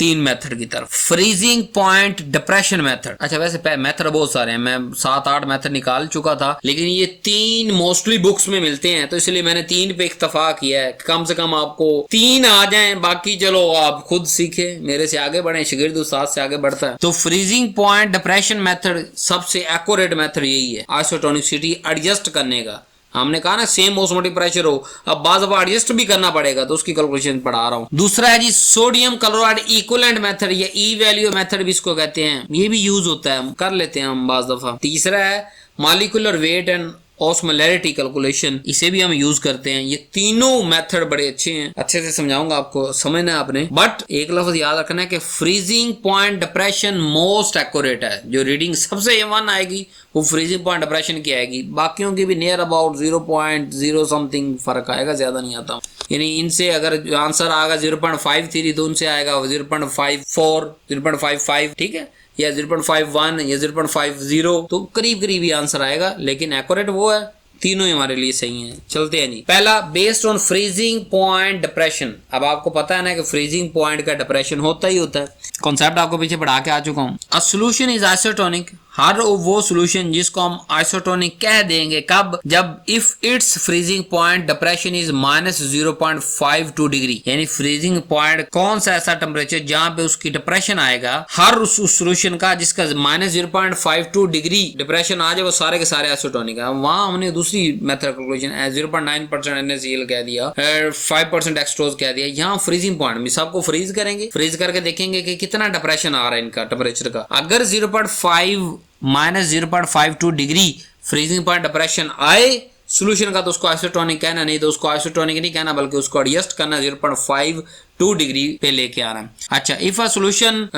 तीन मेथड की तरफ। Freezing point depression method. अच्छा वैसे मेथड बहुत सारे हैं, मैं 7-8 मेथड निकाल चुका था, लेकिन ये तीन मोस्टली बुक्स में मिलते हैं, तो इसलिए मैंने तीन पे इक्तफा किया है। कम से कम आपको तीन आ जाएं, बाकी चलो आप खुद सीखे, मेरे से आगे बढ़े, शागिर्द उस्ताद से आगे बढ़ता है। तो फ्रीजिंग पॉइंट डिप्रेशन मेथड सबसे एक्यूरेट मेथड यही है आइसोटोनिसिटी एडजस्ट करने का। हमने कहा ना सेम ऑस्मोटिक प्रेशर हो, अब बाज़ दफा एडजस्ट भी करना पड़ेगा, तो उसकी कैलकुलेशन पढ़ा रहा हूँ। दूसरा है जी सोडियम क्लोराइड इक्विवेलेंट मेथड या ई वैल्यू मेथड भी इसको कहते हैं, ये भी यूज होता है, कर लेते हैं हम बाज़ दफा। तीसरा है molecular weight and osmolarity calculation, इसे भी हम यूज करते हैं। ये तीनों मेथड बड़े अच्छे हैं, अच्छे से समझाऊंगा आपको, समझना है आपने। बट एक लफ्ज याद रखना है कि freezing point depression most accurate है। जो रीडिंग सबसे वन आएगी वो फ्रीजिंग पॉइंट डिप्रेशन की आएगी, बाकियों की भी नियर अबाउट 0.0 समथिंग फर्क आएगा, ज्यादा नहीं आता। यानी इनसे अगर आंसर आएगा 0.53 तो उनसे आएगा 0.54, 0.55, ठीक है, या 0.51 या 0.50, तो करीब करीब ही आंसर आएगा, लेकिन एक्यूरेट वो है। तीनों ही हमारे लिए सही हैं। चलते हैं जी। पहला based on freezing point depression. अब आपको पता है ना कि फ्रीजिंग पॉइंट का डिप्रेशन होता ही होता है, कॉन्सेप्ट आपको पीछे पढ़ा के आ चुका हूं। अ सॉल्यूशन इज आइसोटोनिक, हर वो सॉल्यूशन जिसको हम आइसोटोनिक कह देंगे कब, जब if it's freezing point depression is -0.52 degree. यानी फ्रीजिंग पॉइंट कौन सा ऐसा टेम्परेचर जहां पे उसकी डिप्रेशन आएगा, हर उस सॉल्यूशन का जिसका -0.52 डिग्री डिप्रेशन आ जाए, वो सारे के सारे आइसोटोनिक है। वहां हमने दूसरी मेथड कैलकुलेशन 0.9% NaCl कह दिया, 5% एक्सट्रोज कह दिया। यहाँ फ्रीजिंग पॉइंट में सबको फ्रीज करेंगे, फ्रीज करके देखेंगे कि कितना डिप्रेशन आ रहा है इनका टेम्परेचर का। अगर -0.52 डिग्री फ्रीजिंग पॉइंट डिप्रेशन आए सॉल्यूशन का, तो उसको आइसोटोनिक कहना, नहीं तो उसको आइसोटोनिक नहीं कहना, बल्कि उसको एडजस्ट करना, 0.52 डिग्री पे लेके आना। अच्छा, if a solution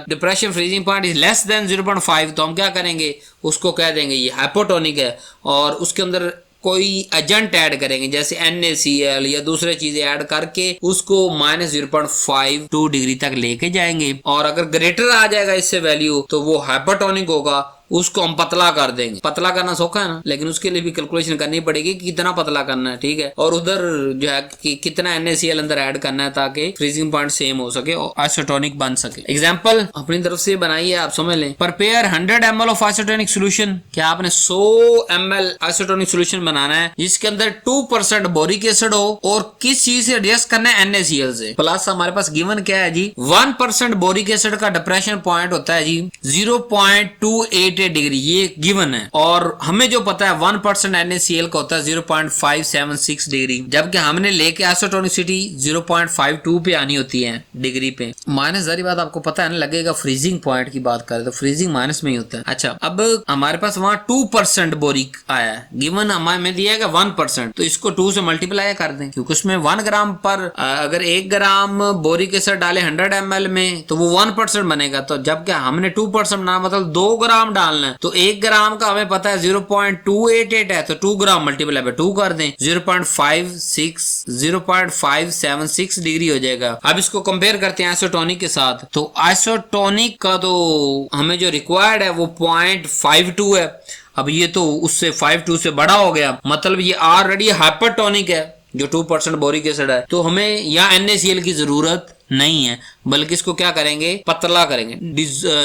depression freezing point is less than 0.5, तो हम क्या करेंगे, उसको कह देंगे ये हाइपोटोनिक है, और उसके अंदर कोई एजेंट ऐड करेंगे जैसे NaCl या दूसरे चीजें ऐड करके उसको -0.52 डिग्री तक लेके जाएंगे। और अगर ग्रेटर आ जाएगा इससे वैल्यू, तो वो हाइपोटोनिक होगा, उसको हम पतला कर देंगे। पतला करना सौखा है ना, लेकिन उसके लिए भी कैलकुलेशन करनी पड़ेगी कि कितना पतला करना है, ठीक है, और उधर जो है कि कितना NaCl अंदर ऐड करना है ताकि फ्रीजिंग पॉइंट सेम हो सके और आइसोटोनिक बन सके। एग्जांपल अपनी तरफ से बनाइए, आप समझ लें। Prepare 100 ml of isotonic solution. क्या आपने 100 ml आइसोटोनिक सॉल्यूशन बनाना है जिसके अंदर 2% बोरिक एसिड हो, और किस चीज से एडजस्ट करना है, NaCl से। प्लस हमारे पास गिवन क्या है जी, 1% बोरिक एसिड का डिप्रेशन पॉइंट होता है जी 0.28 डिग्री, ये गिवन है। और हमें जो पता है 1% NaCl का होता है 0.576 डिग्री, जबकि हमने लेके आइसोटोनिसिटी 0.52 पे आनी होती है डिग्री पे। माइनस जारी बात आपको पता है ना, लगेगा फ्रीजिंग पॉइंट की बात करें तो फ्रीजिंग माइनस में ही होता है। अच्छा, अब हमारे पास वहां 2% बोरिक आया है, गिवन हमें दिया है 1%, तो इसको 2 से मल्टीप्लाई कर दें, क्योंकि उसमें 1 ग्राम पर अगर 1 ग्राम बोरिक एसिड डाले 100 ml में तो वो 1% बनेगा। तो जबकि हमने 2% बनाना मतलब 2 ग्राम डालना है, तो 1 ग्राम का हमें पता है 0.288 है, तो 2 ग्राम मल्टीप्लाई बाय 2 कर दें, 0.576 डिग्री हो जाएगा। अब इसको कंपेयर करते हैं आइसोटोनिक के साथ, तो आइसोटोनिक का तो हमें जो रिक्वायर्ड है वो 0.52 है। अब ये तो उससे 52 से बड़ा हो गया, मतलब ये ऑलरेडी हाइपरटोनिक है जो 2% बोरिक एसिड है, तो हमें यहाँ NaCl की जरूरत नहीं है, बल्कि इसको क्या करेंगे, पतला करेंगे,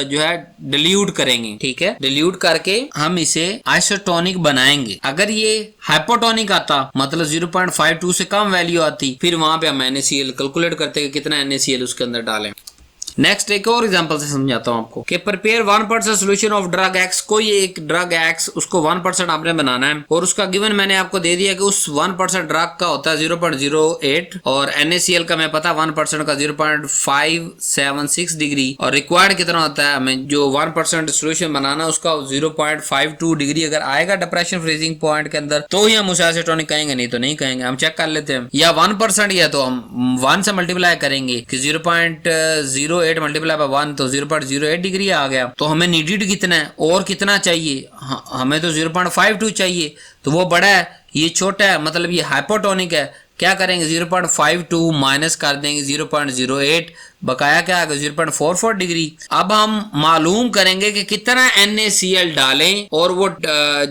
जो है डिल्यूट करेंगे, ठीक है। डिल्यूट करके हम इसे आइसोटोनिक बनाएंगे। अगर ये हाइपोटोनिक आता, मतलब 0.52 से कम वैल्यू आती, फिर वहां पे हम NaCl कैलकुलेट करते हैं कितना NaCl उसके अंदर डालें। नेक्स्ट एक और एग्जांपल से समझाता हूं आपको कि prepare 1% solution of drug x. कोई एक ड्रग एक्स, उसको 1% आपने बनाना है, और उसका गिवन मैंने आपको दे दिया कि उस 1% ड्रग का होता है 0.08, और NaCl का मैं पता 1% का 0.576 डिग्री, और रिक्वायर्ड कितना होता है हमें, जो 1% सॉल्यूशन बनाना उसका 0.52 डिग्री अगर आएगा डिप्रेशन फ्रीजिंग पॉइंट के अंदर, तो ही हम उसे आइसोटोनिक कहेंगे, नहीं तो नहीं कहेंगे। हम चेक कर लेते हैं, या 1% या तो हम 1 से मल्टीप्लाई करेंगे कि 0.08 मल्टीप्लाई बाय 1 तो 0.08 डिग्री आ गया। तो हमें नीडेड कितना है और कितना चाहिए, हमें तो 0.52 चाहिए, तो वो बड़ा है, ये छोटा है, मतलब ये हाइपोटोनिक है। क्या करेंगे, 0.52 माइनस कर देंगे 0.08, बकाया क्या आएगा 0.44 डिग्री। अब हम मालूम करेंगे कि कितना NaCl डालें और वो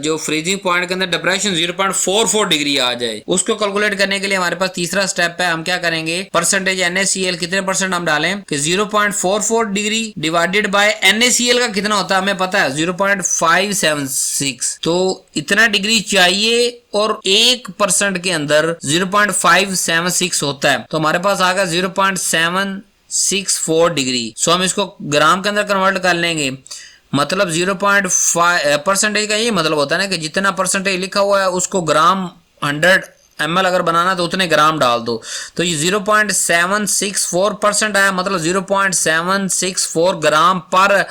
जो फ्रीजिंग पॉइंट के अंदर डिप्रेशन 0.44 डिग्री आ जाए। उसको कैलकुलेट करने के लिए हमारे पास तीसरा स्टेप है। हम क्या करेंगे, परसेंटेज NaCl कितने परसेंट हम डालें कि 0.44 डिग्री डिवाइडेड बाय NaCl का कितना होता है हमें पता है 0.576, तो इतना डिग्री चाहिए और 1% के अंदर 0.576 होता है, तो हमारे पास आएगा 0.764 डिग्री। सो हम इसको ग्राम के अंदर कन्वर्ट कर लेंगे, मतलब 0.5 परसेंटेज का ये मतलब होता है ना कि जितना परसेंटेज लिखा हुआ है उसको ग्राम 100 ml अगर बनाना तो उतने ग्राम डाल दो। तो ये 0.764% आया, मतलब 0.764 ग्राम पर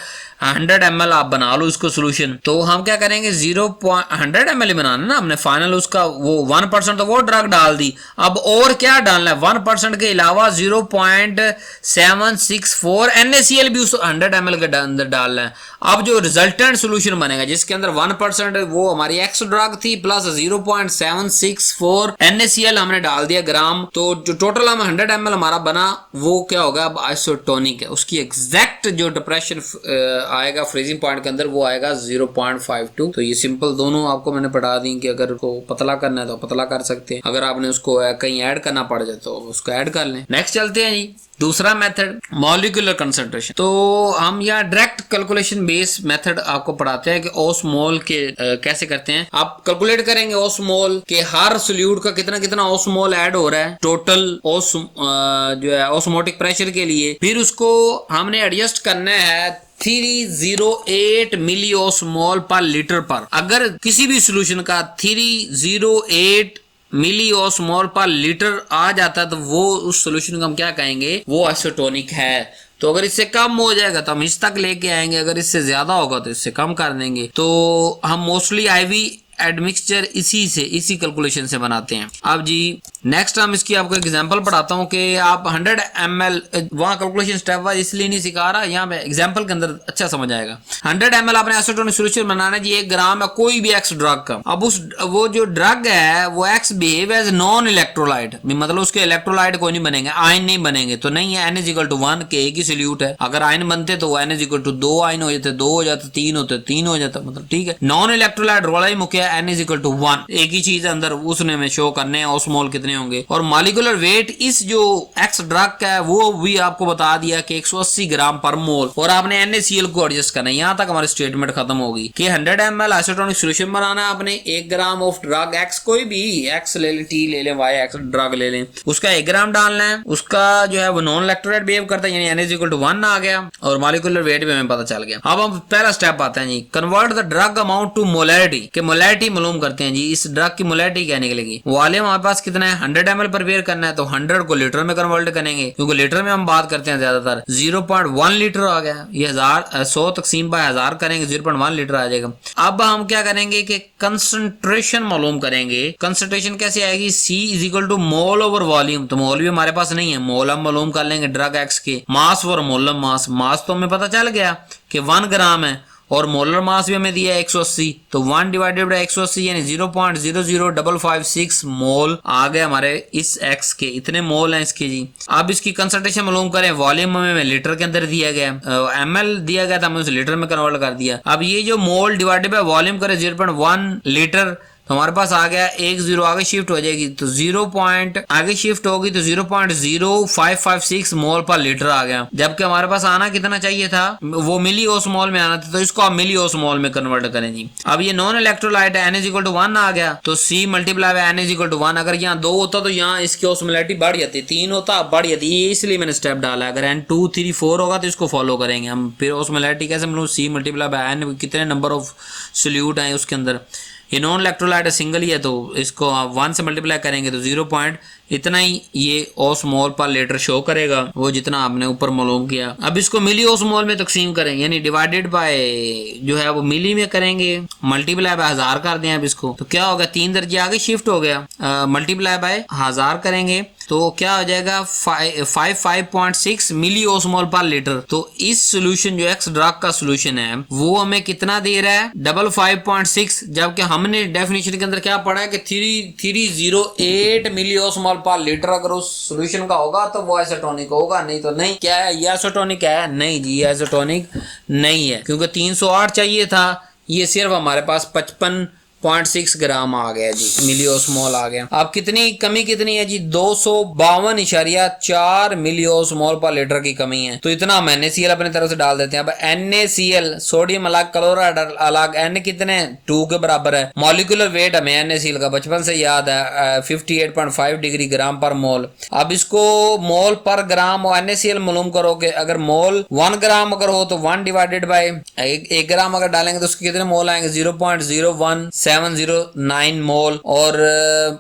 100 ml आप बना लो इसको सोल्यूशन। तो हम क्या करेंगे 100 ml बनाना ना हमने फाइनल, उसका वो 1% तो वो ड्रग डाल दी। अब और क्या डालना है 1% के अलावा 0.764 NaCl भी उस 100 ml के अंदर डालना है। अब जो रिजल्टेंट सोल्यूशन बनेगा जिसके अंदर 1% वो हमारी एक्स ड्रग थी प्लस 0.764 NaCl हमने डाल दिया ग्राम, तो जो टोटल हम 100 ml हमारा बना वो क्या होगा अब आइसोटोनिक है। उसकी एग्जैक्ट जो डिप्रेशन आएगा फ्रीजिंग पॉइंट के अंदर वो आएगा 0.52। तो ये सिंपल दोनों आपको मैंने पढ़ा दी कि अगर को पतला करना है तो पतला कर सकते हैं, अगर आपने उसको कहीं ऐड करना पड़ जाए तो उसको ऐड कर लें। नेक्स्ट चलते हैं जी दूसरा मेथड मॉलिक्यूलर कंसंट्रेशन। तो हम यहाँ डायरेक्ट कैलकुलेशन बेस मेथड आपको पढ़ाते हैं कि ओस्मोल के कैसे करते हैं। आप कैलकुलेट करेंगे ओस्मोल के हर सोल्यूट का कितना कितना ओस्मोल ऐड हो रहा है टोटल जो है ओस्मोटिक प्रेशर के लिए, फिर उसको हमने एडजस्ट करना है 308 मिली ओस्मोल पर लीटर पर। अगर किसी भी सोल्यूशन का 308 मिली ओस्मोल पर लीटर आ जाता है तो वो उस सोल्यूशन को हम क्या कहेंगे, वो आइसोटोनिक है। तो अगर इससे कम हो जाएगा तो हम इस तक लेके आएंगे, अगर इससे ज्यादा होगा तो इससे कम कर देंगे। तो हम मोस्टली IV एडमिक्सचर इसी कैलकुलेशन से बनाते हैं। अब जी नेक्स्ट हम इसकी आपको एग्जांपल पढ़ाता हूं कि आप 100 ml वहां कैलकुलेशन स्टेप वाइज इसलिए नहीं सिखा रहा, यहाँ पे एग्जांपल के अंदर अच्छा समझ आएगा। 100 ml आपने आइसोटोनिक सॉल्यूशन बनाना है जी 1 ग्राम है कोई भी एक्स ड्रग का। अब वो जो ड्रग है वो x behave as non electrolyte, मतलब उसके इलेक्ट्रोलाइट कोई नहीं बनेंगे, आयन नहीं बनेंगे, तो नहीं है N=1 के एक ही सोल्यूट है। अगर आयन बनते तो N=2 आयन हो जाते, 2 हो जाते, 3 होते, 3 हो जाता, मतलब ठीक है। नॉन इलेक्ट्रोलाइट रोला ही मुख्य N=1 एक ही चीज अंदर उसने में शो करने हैं ओस्मोल कितने होंगे। और मॉलिक्यूलर वेट इस जो एक्स ड्रग का है वो भी आपको बता दिया कि 180 ग्राम पर मोल, और आपने NaCl को एडजस्ट करना है। यहां तक हमारी स्टेटमेंट खत्म होगी कि 100 ml आइसोटोनिक सॉल्यूशन बनाना है आपने 1 ग्राम ऑफ ड्रग एक्स, कोई भी एक्स ले लें, टी ले लें, वाई एक्स ड्रग ले लें, उसका 1 ग्राम डालना है। उसका जो है वो नॉन इलेक्ट्रोलाइट बिहेव करता है, यानी N=1 आ गया और मॉलिक्यूलर वेट भी हमें पता चल गया। अब हम पहला स्टेप आता है जी convert the drug amount to molarity, कि मोलैरिटी मालूम करते हैं जी इस ड्रग की मोलैरिटी क्या निकलेगी। वॉल्यूम हमारे पास कितना है 100 ml प्रिपेयर करना है, तो 100 को लीटर में कन्वर्ट करेंगे क्योंकि लीटर में हम बात करते हैं ज्यादातर। 0.1 लीटर आ गया, ये 100 तकसीम बाय 1000 करेंगे 0.1 लीटर आ जाएगा। अब हम क्या करेंगे कि कंसंट्रेशन मालूम करेंगे। कंसंट्रेशन कैसे आएगी, C मोल ओवर वॉल्यूम, तो मोल भी हमारे पास नहीं है, मोल हम मालूम कर लेंगे ड्रग एक्स के। मास और मोलर मास, मास तो हमें पता चल गया कि 1 ग्राम है और मोलर मास भी हमें दिया है 180, तो 1 डिवाइडेड बाय 180 यानी 0.00556 मोल आ गए हमारे इस एक्स के, इतने मोल हैं इसके जी। अब इसकी कंसंट्रेशन मालूम करें, वॉल्यूम हमें लीटर के अंदर दिया गया, ml दिया गया था, हमने उसे लीटर में कन्वर्ट कर दिया। अब ये जो मोल डिवाइडेड बाय वॉल्यूम करें 0.1 लीटर, तो हमारे पास आ गया 10 आगे शिफ्ट हो जाएगी, तो 0 पॉइंट आगे शिफ्ट होगी तो 0.0556 मोल पर लीटर आ गया। जबकि हमारे पास आना कितना चाहिए था, वो मिली ओस्मोल में आना था, तो इसको आप मिली ओस्मोल में कन्वर्ट करें जी। अब ये नॉन इलेक्ट्रोलाइट है N=1 आ गया, तो C मल्टीप्लाई बाय N=1। अगर यहाँ 2 होता तो यहाँ इसकी ओस्मोलैरिटी बढ़ जाती, 3 होता बढ़ जाती, इसलिए मैंने स्टेप डाला। अगर N2 3 4 होगा तो इसको फॉलो करेंगे हम। फिर ओस्मोलैरिटी कैसे मतलब C मल्टीप्लाई बाय N, कितने नंबर ऑफ सोल्यूट है उसके अंदर। ये नॉन इलेक्ट्रोलाइट सिंगल ही है तो इसको आप 1 से मल्टीप्लाई करेंगे तो 0 पॉइंट इतना ही ये ओस्मोल पर लीटर शो करेगा, वो जितना आपने ऊपर मालूम किया। अब इसको मिली ओस्मोल में तकसीम करेंगे, यानी डिवाइडेड बाय जो है वो मिली में करेंगे, मल्टीप्लाई बाय 1000 कर दें। अब इसको तो क्या होगा 3 दर्जे आगे शिफ्ट हो गया, मल्टीप्लाई बाय 1000 करेंगे तो क्या हो जाएगा 55.6 मिली ओस्मोल पर लीटर। तो इस सोल्यूशन जो एक्स ड्रग का सोल्यूशन है वो हमें कितना दे रहा है 55.6, जबकि हमने डेफिनेशन के अंदर क्या पढ़ा है कि 308 मिली ओस्मोल पर लीटर अगर उस सोल्यूशन का होगा तो वो आइसोटोनिक होगा, नहीं तो नहीं। क्या है ये आइसोटोनिक है? नहीं जी, ये आइसोटोनिक नहीं है, क्योंकि 308 चाहिए था, ये सिर्फ हमारे पास 55.6 ग्राम आ गया जी, मिलियोस्मोल आ गया। अब कितनी कमी कितनी है जी? 252.4 मिलियोस्मोल पर लीटर की कमी है। तो इतना हम NaCl अपने तरफ से डाल देते हैं। अब NaCl सोडियम अलग, क्लोराइड अलग, N कितने 2 के बराबर है। मॉलिक्यूलर वेट हमें NaCl का बचपन से याद है 58.5 डिग्री ग्राम पर मोल। अब इसको मोल पर ग्राम और NaCl मालूम करोगे। अगर मोल 1 ग्राम अगर हो तो 1 डिवाइडेड बाय 1 ग्राम अगर डालेंगे तो उसके कितने मोल आएंगे? 0.01709 मोल। और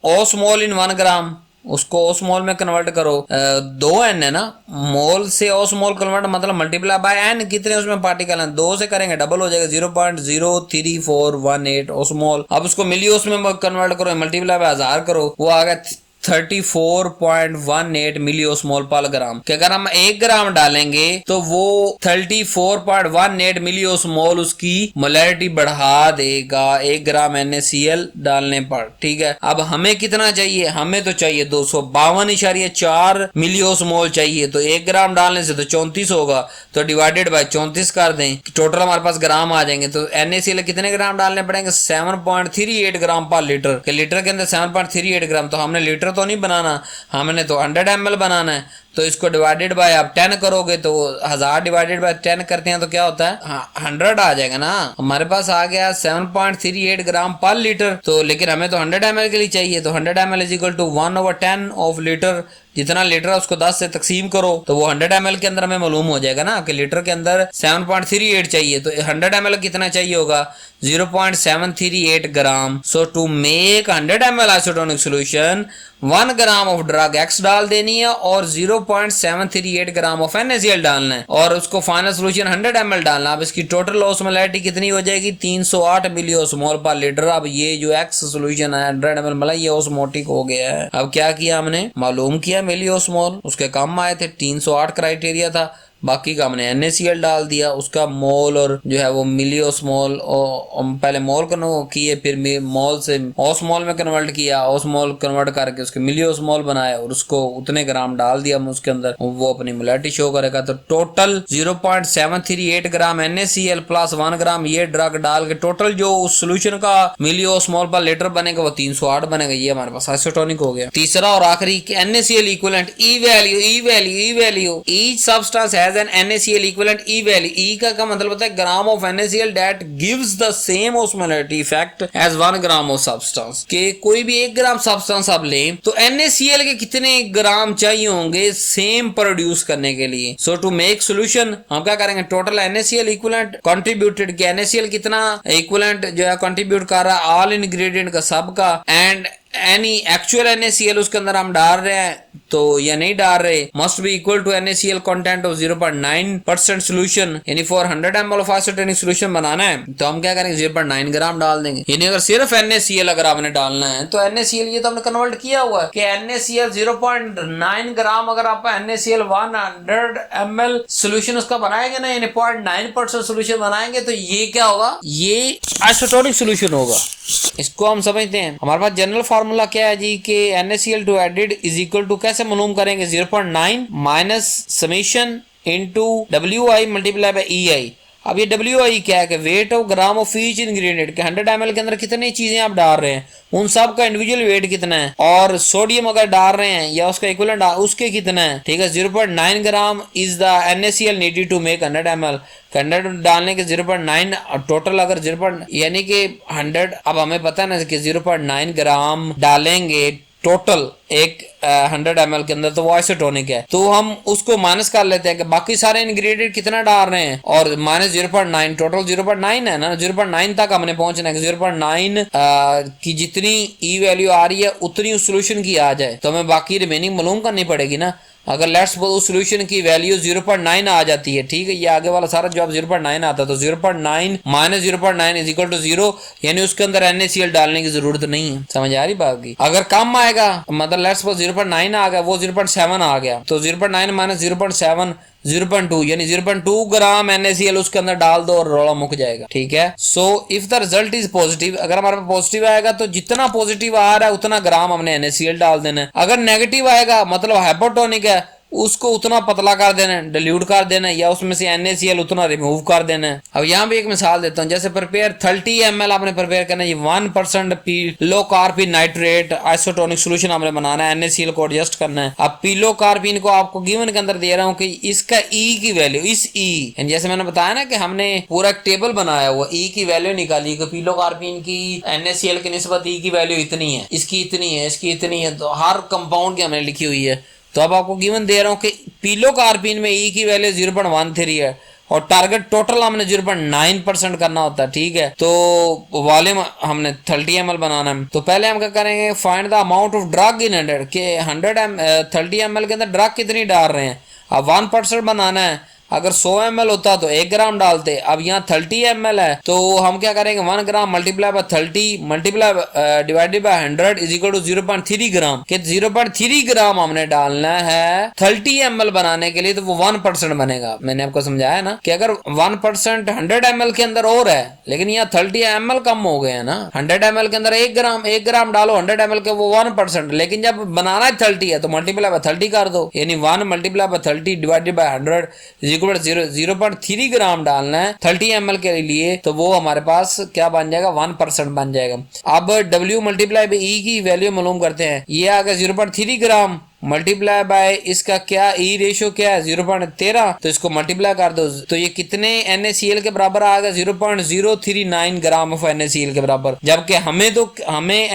ओस्मोल इन 1 ग्राम, उसको ओस्मोल में कन्वर्ट करो, 2 N है ना, मोल से ओस्मोल कन्वर्ट मतलब मल्टीप्लाई बाय N, कितने उसमें पार्टिकल हैं? 2 से करेंगे डबल हो जाएगा, 0.03418 ओस्मोल। अब उसको मिलियोस में कन्वर्ट करो, मल्टीप्लाई बाय 1000 करो, वो आ गया 34.18 मिलियोस्मोल पर ग्राम। कि अगर हम 1 ग्राम डालेंगे तो वो 34.18 मिलियोस्मोल उसकी मोलैरिटी बढ़ा देगा 1 ग्राम NaCl डालने पर। ठीक है, अब हमें कितना चाहिए? हमें तो चाहिए 252.4 मिलियोस्मोल चाहिए, तो 1 ग्राम डालने से तो 34 होगा, तो डिवाइडेड बाय 34 कर दें, टोटल हमारे पास ग्राम आ जाएंगे। तो NaCl कितने ग्राम डालने पड़ेंगे? 7.38 ग्राम पर लीटर, के लीटर के अंदर 7.38 ग्राम। तो हमने लीटर तो नहीं बनाना, हमने तो 100 ml बनाना है, तो इसको डिवाइडेड बाय आप 10 करोगे तो 1000 डिवाइडेड बाय 10 करते हैं तो क्या होता है? 100 आ जाएगा ना। हमारे पास आ गया 7.38 ग्राम पर लीटर। तो लेकिन हमें तो 100 ml के लिए चाहिए, तो 100 ml is equal to 1/10 of litre. जितना लीटर है उसको 10 से तकसीम करो तो वो 100 ml के अंदर हमें मालूम हो जाएगा ना कि लीटर के अंदर 7.38 चाहिए, तो 100 ml कितना चाहिए होगा? 0.738 gram. So to make 100 ml isotonic solution 1 gram of drug X डाल देनी है और 0.738 ग्राम ऑफ NaCl डालना है, और उसको फाइनल सोल्यूशन 100 ml डालना। अब इसकी टोटल ऑस्मोलैरिटी कितनी हो जाएगी? 308 मिलियोस्मोल पर लीटर। अब ये जो X सोल्यूशन है 100 ml मतलब ये ऑस्मोटिक हो गया है। अब क्या किया हमने? मालूम किया मिलियोस्मोल, उसके कम आए थे, 308 क्राइटेरिया था, बाकी का हमने NaCl डाल दिया, उसका मोल और जो है वो मिलियोस्मोल, पहले मोल किए, फिर मोल से ओस्मोल में कन्वर्ट किया, ओस्मोल कन्वर्ट करके उसके मिलियोस्मोल बनाया और उसको उतने ग्राम डाल दिया उसके अंदर, वो अपनी मोलैरिटी शो करेगा। तो टोटल 0.738 ग्राम NaCl प्लस 1 ग्राम ये ड्रग डाल के टोटल जो उस सोल्यूशन का मिलियोस्मोल पर लीटर बनेगा वो 308 बनेगा। ये हमारे पास आइसोटोनिक हो गया। तीसरा और आखिरी NaCl equivalent E value each substance has an NaCl equivalent E value. E का मतलब होता है gram of NaCl that gives the same osmolarity effect as 1 gram of substance. के कोई भी 1 ग्राम सब्सटेंस आप लें तो NaCl के कितने ग्राम चाहिए होंगे सेम प्रोड्यूस करने के लिए। सो टू मेक सोल्यूशन हम क्या करेंगे? टोटल NaCl इक्विवेलेंट कंट्रीब्यूटेड के NaCl कितना इक्विवेलेंट जो है कंट्रीब्यूट कर रहा है ऑल इंग्रेडिएंट का सबका, एंड एनी एक्चुअल NaCl उसके अंदर हम डाल रहे हैं तो या नहीं डाल रहे, must be equal to NaCl content of 0.9% solution. यानी for 100 ml of isotonic solution बनाना है तो हम क्या करेंगे? 0.9 ग्राम डाल देंगे। यानी अगर सिर्फ NaCl अगर आपने डालना है तो NaCl ये तो हमने कन्वर्ट किया हुआ है कि NaCl 0.9 ग्राम अगर आप NaCl 100 ml सोल्यूशन उसका बनाएंगे ना, यानी 0.9% सोल्यूशन बनाएंगे तो ये क्या होगा? ये आइसोटोनिक सोल्यूशन होगा। इसको हम समझते हैं। हमारे पास जनरल फार्मूला क्या है जी कि NaCl to added is equal to, कैसे मालूम करेंगे? 0.9 minus summation into WI multiply by EI। अब ये WI क्या है कि weight of gram of each ingredient के 100 ml के अंदर कितनी चीजें आप डाल रहे हैं उन सब का इंडिविजुअल वेट कितना है, और सोडियम अगर डाल रहे हैं या उसका इक्विवेलेंट उसके कितना है। ठीक है, 0.9 gram is the NaCl needed to make 100 ml। 100 डालने के 0.9 टोटल अगर 0. यानी कि 100, अब हमें पता है ना कि 0.9 ग्राम डालेंगे टोटल एक 100 ml के अंदर तो वो आइसोटोनिक है, तो हम उसको माइनस कर लेते हैं कि बाकी सारे इंग्रेडिएंट कितना डाल रहे हैं और माइनस 0.9 टोटल 0.9 है ना, 0.9 तक हमने पहुंचना है। 0.9 की जितनी ई वैल्यू आ रही है उतनी उस सोल्यूशन की आ जाए तो हमें बाकी रिमेनिंग मालूम करनी पड़ेगी ना। अगर लेट्स सपोज उस सोल्यूशन की वैल्यू 0.9 आ जाती है, ठीक है, ये आगे वाला सारा जवाब 0.9 आता है, तो 0.9 माइनस 0.9 इज इक्वल टू 0, यानी उसके अंदर NaCl डालने की जरूरत नहीं है। समझ आ रही बात की? अगर कम आएगा मतलब लेट्स सपोज 0.9 आ गया, वो 0.7 आ गया, तो 0.9 माइनस 0.7 0.2 यानी 0.2 ग्राम NaCl उसके अंदर डाल दो और रोड़ा मुक जाएगा। ठीक है। So if the result is positive, अगर हमारे पास पॉजिटिव आएगा तो जितना पॉजिटिव आ रहा है उतना ग्राम हमने NaCl डाल देना है। अगर नेगेटिव आएगा मतलब हाइपोटोनिक है, उसको उतना पतला कर देना है, डिल्यूट कर देना है, या उसमें से NaCl उतना रिमूव कर देना है। अब यहाँ पे एक मिसाल देता हूँ, जैसे प्रिपेयर 30 ml आपने प्रिपेयर करना है, ये 1% pillow Karpin nitrate isotonic solution आपने बनाना है, NaCl को एडजस्ट करना है। अब पिलो कार्पिन को आपको गिवन के अंदर दे रहा हूँ कि इसका E की वैल्यू, इस E जैसे मैंने बताया ना कि हमने पूरा एक टेबल बनाया हुआ, E की वैल्यू निकाली कि पिलो कार्पिन की NaCl की निस्बत E की वैल्यू इतनी है, इसकी इतनी है, इसकी इतनी है, तो हर कंपाउंड की हमने लिखी हुई है। तो अब आपको गिवन दे रहा हूं कि पिलो कार्पिन में E की वैल्यू 0.13 है और टारगेट टोटल हमने 0.9% करना होता है। ठीक है। तो वॉल्यूम हमने 30 ml बनाना है। तो पहले हम क्या करेंगे, find the amount of drug in 100 के 30 ml के अंदर ड्रग कितनी डाल रहे हैं। अब 1% बनाना है, अगर 100 ml होता तो 1 ग्राम डालते। अब यहाँ 30 ml है तो हम क्या करेंगे, 1 gram multiply by 30 multiply divided by 100 is equal to 0.3 gram के 0.3 ग्राम हमने डालना है 30 ml बनाने के लिए, तो वो 1% बनेगा। मैंने आपको समझाया ना कि अगर 1% 100 ml के अंदर और है, लेकिन यहाँ 30 ml कम हो गए हैं ना। 100 ml के अंदर 1 ग्राम डालो 100 ml के, वो 1%, लेकिन जब बनाना है 30 है तो मल्टीप्लाई बाय 30 कर दो, यानी 1 मल्टीप्लाई बाय 30 डिवाइडेड बाय 100 0.3 ग्राम डालना है 30 ml के लिए, तो वो हमारे पास क्या बन जाएगा, 1% बन जाएगा। अब W मल्टीप्लाई बाय E की वैल्यू मालूम करते हैं, ये आ गया 0.3 ग्राम मल्टीप्लाई बाय इसका क्या E रेशियो क्या है 0.13, तो इसको मल्टीप्लाई कर दो, तो ये कितने NaCl के बराबर आ गया, 0.039 ग्राम ऑफ NaCl के बराबर। जबकि हमें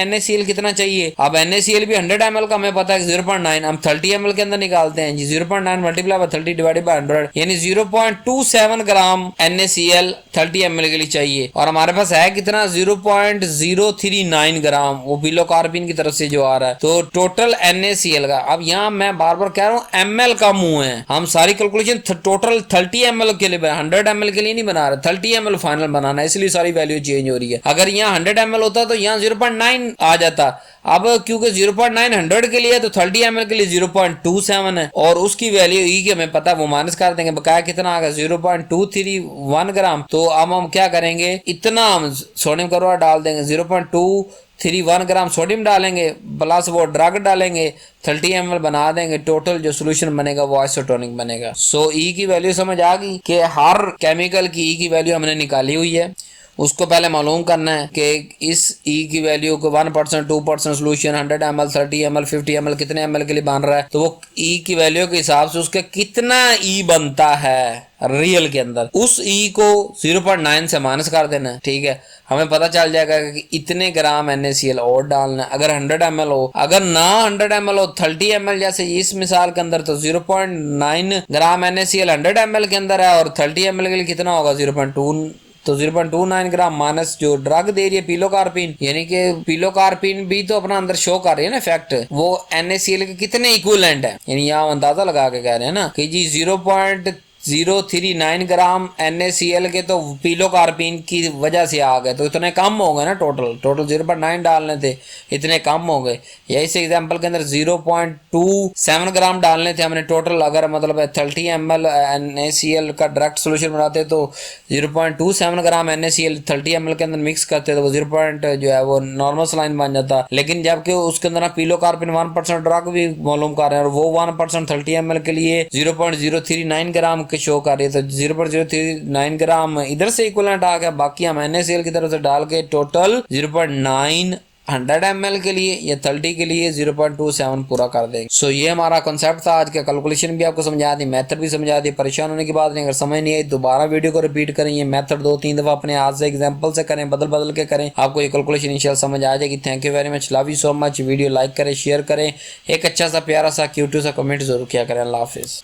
NaCl कितना चाहिए, अब NaCl भी 100 ml का हमें पता है 0.9, हम 30 ml के अंदर निकालते हैं जी, 0.9 मल्टीप्लाई बाय 30 डिवाइडेड बाय 100 यानी 0.27 ग्राम NaCl 30 ml के लिए चाहिए, और हमारे पास है कितना 0.039 ग्राम, वो पिलो कार्पिन की तरफ से जो आ रहा है। तो टोटल NaCl का, अब यहाँ मैं बार बार कह रहा हूँ ml का मुंह है, हम सारी कैलकुलेशन टोटल 30 ml के लिए 100 ml के लिए नहीं बना रहे, 30 ml फाइनल बनाना है, इसलिए सारी वैल्यू चेंज हो रही है। अगर यहाँ 100 ml होता तो यहाँ 0.9 आ जाता, अब क्योंकि 0.9 100 के लिए तो 30 ml के लिए 0.27 है, और उसकी वैल्यू E की हमें पता है, वो माइनस कर देंगे, बकाया कितना आ गया 0.231 ग्राम। तो अब हम क्या करेंगे, इतना हम सोडियम क्लोराइड डाल देंगे, 0.231 ग्राम सोडियम डालेंगे प्लस वो ड्रग डालेंगे, 30 ml बना देंगे, टोटल जो सोल्यूशन बनेगा वो आइसोटोनिक बनेगा। सो E की वैल्यू समझ आ गई कि हर केमिकल की E की वैल्यू हमने निकाली हुई है, उसको पहले मालूम करना है कि इस E की वैल्यू को 1% 2% सोल्यूशन 100 ml 30 ml 50 ml कितने ml के लिए बन रहा है, तो वो E की वैल्यू के हिसाब से उसका कितना E बनता है रियल के अंदर, उस E को 0.9 से माइनस कर देना है। ठीक है। हमें पता चल जाएगा कि इतने ग्राम NaCl और डालना है, अगर 100 ml हो, अगर ना 100 ml हो 30 ml जैसे इस मिसाल के अंदर, तो 0.9 ग्राम NaCl 100 ml के अंदर है, और 30 ml के लिए कितना होगा 0.2, तो 0.29 ग्राम माइनस जो ड्रग दे रही है पिलो कार्पिन, यानी कि पिलो कार्पिन भी तो अपना अंदर शो कर रही है ना इफेक्ट, वो NaCl के कितने इक्विवेलेंट है, यानी यहाँ अंदाजा लगा के कह रहे हैं ना कि जी 0.039 ग्राम NaCl के तो पिलो कार्पिन की वजह से आ गए, तो इतने कम हो गए ना, टोटल 0.9 डालने थे, इतने कम हो गए। या इस एग्जांपल के अंदर 0.27 ग्राम डालने थे हमने टोटल, अगर मतलब 30 ml NaCl का डायरेक्ट सोल्यूशन बनाते तो 0.27 ग्राम NaCl 30 ml के अंदर मिक्स करते तो वो 0. जो है वो नॉर्मल सलाइन बन जाता, लेकिन जबकि उसके अंदर पिलो कार्पिन 1% ड्रग भी मालूम कर रहे हैं, और वो 1% 30 ml के लिए 0.039 ग्राम शो कर रही है, तो 0.039 ग्राम इधर से इक्विवेलेंट आ गया, बाकी हम NaCl की तरफ से डाल के टोटल 0.9 100 ml के लिए या 30 के लिए 0.27 पूरा कर देंगे। सो ये हमारा कॉन्सेप्ट था आज का। कैलकुलेशन भी आपको समझा दी, मेथड भी समझा दी, परेशान होने की बात नहीं। अगर समझ नहीं आई दोबारा वीडियो को रिपीट करें, ये मेथड 2-3 दफा अपने हाथ से एग्जांपल से करें, बदल के करें, आपको ये कैलकुलेशन इंशाल्लाह समझ आ जाएगी। Thank you very much, love you so much. Video like करें, शेयर करें, एक अच्छा सा प्यारा सा क्यूट सा कमेंट जरूर किया करें। अल्लाह हाफिज़।